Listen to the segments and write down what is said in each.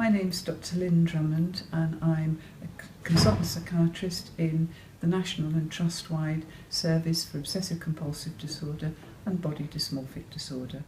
My name's Dr Lynne Drummond and I'm a consultant psychiatrist in the National and Trust-wide Service for Obsessive Compulsive Disorder and Body Dysmorphic Disorder.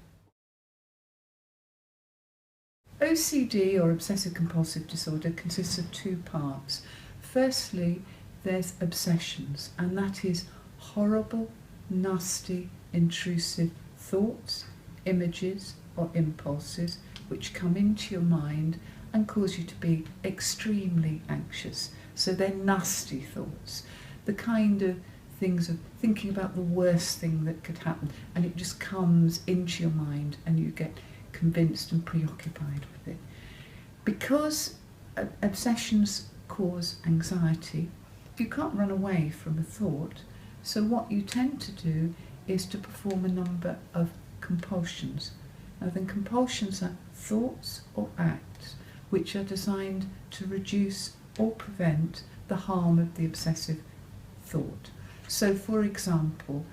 OCD, or Obsessive Compulsive Disorder, consists of two parts. Firstly, there's obsessions, and that is horrible, nasty, intrusive thoughts, images or impulses which come into your mind and cause you to be extremely anxious. So they're nasty thoughts, the kind of things of thinking about the worst thing that could happen, and it just comes into your mind and you get convinced and preoccupied with it. Because obsessions cause anxiety, you can't run away from a thought, so what you tend to do is to perform a number of compulsions. Now, then, compulsions are thoughts or acts which are designed to reduce or prevent the harm of the obsessive thought. So, for example,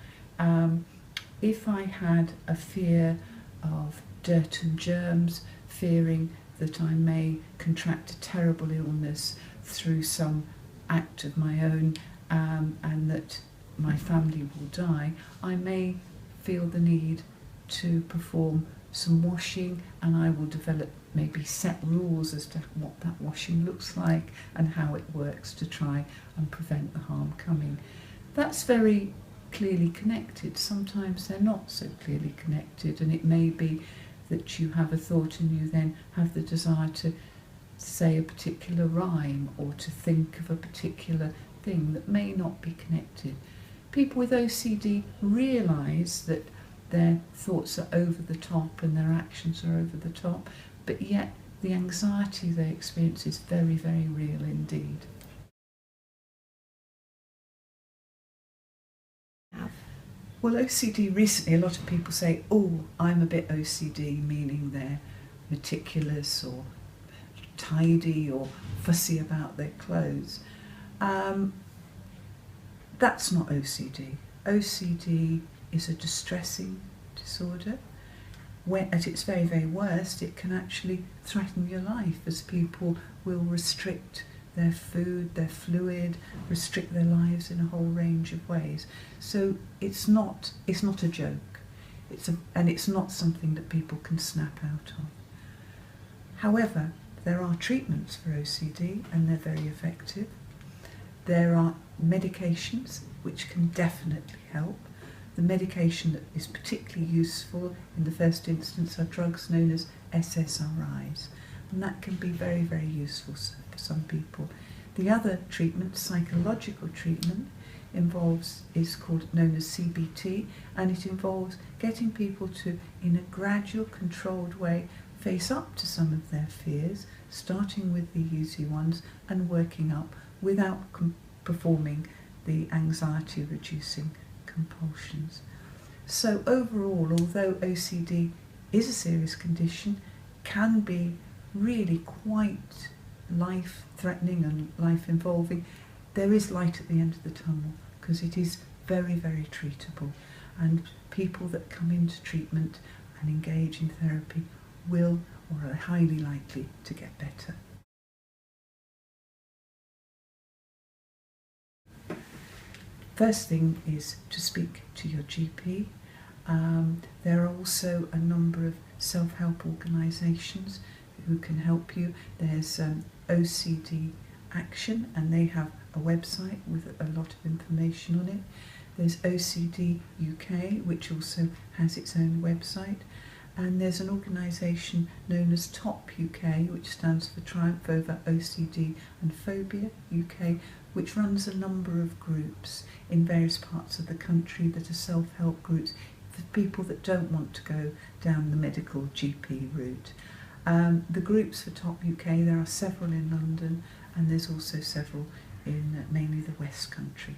if I had a fear of dirt and germs, fearing that I may contract a terrible illness through some act of my own and that my family will die, I may feel the need to perform some washing, and I will develop maybe set rules as to what that washing looks like and how it works to try and prevent the harm coming. That's very clearly connected. Sometimes they're not so clearly connected, and it may be that you have a thought and you then have the desire to say a particular rhyme or to think of a particular thing that may not be connected. People with OCD realise that their thoughts are over the top and their actions are over the top, but yet the anxiety they experience is very, very real indeed. Well, OCD, recently a lot of people say, oh, I'm a bit OCD, meaning they're meticulous or tidy or fussy about their clothes. That's not OCD. OCD is a distressing disorder where at its very, very worst it can actually threaten your life, as people will restrict their food, their fluid, restrict their lives in a whole range of ways. So it's not a joke. And it's not something that people can snap out of. However, there are treatments for OCD and they're very effective. There are medications which can definitely help. The medication that is particularly useful in the first instance are drugs known as SSRIs, and that can be very, very useful for some people. The other treatment, psychological treatment, is known as CBT, and it involves getting people to, in a gradual, controlled way, face up to some of their fears, starting with the easy ones and working up without performing the anxiety-reducing compulsions. So overall, although OCD is a serious condition, can be really quite life-threatening and life-involving, there is light at the end of the tunnel because it is very, very treatable, and people that come into treatment and engage in therapy will or are highly likely to get better. First thing is to speak to your GP. There are also a number of self-help organisations who can help you. There's OCD Action, and they have a website with a lot of information on it. There's OCD UK, which also has its own website. And there's an organisation known as TOP UK, which stands for Triumph Over OCD and Phobia UK, which runs a number of groups in various parts of the country that are self-help groups for people that don't want to go down the medical GP route. The groups for TOP UK, there are several in London, and there's also several in mainly the West Country.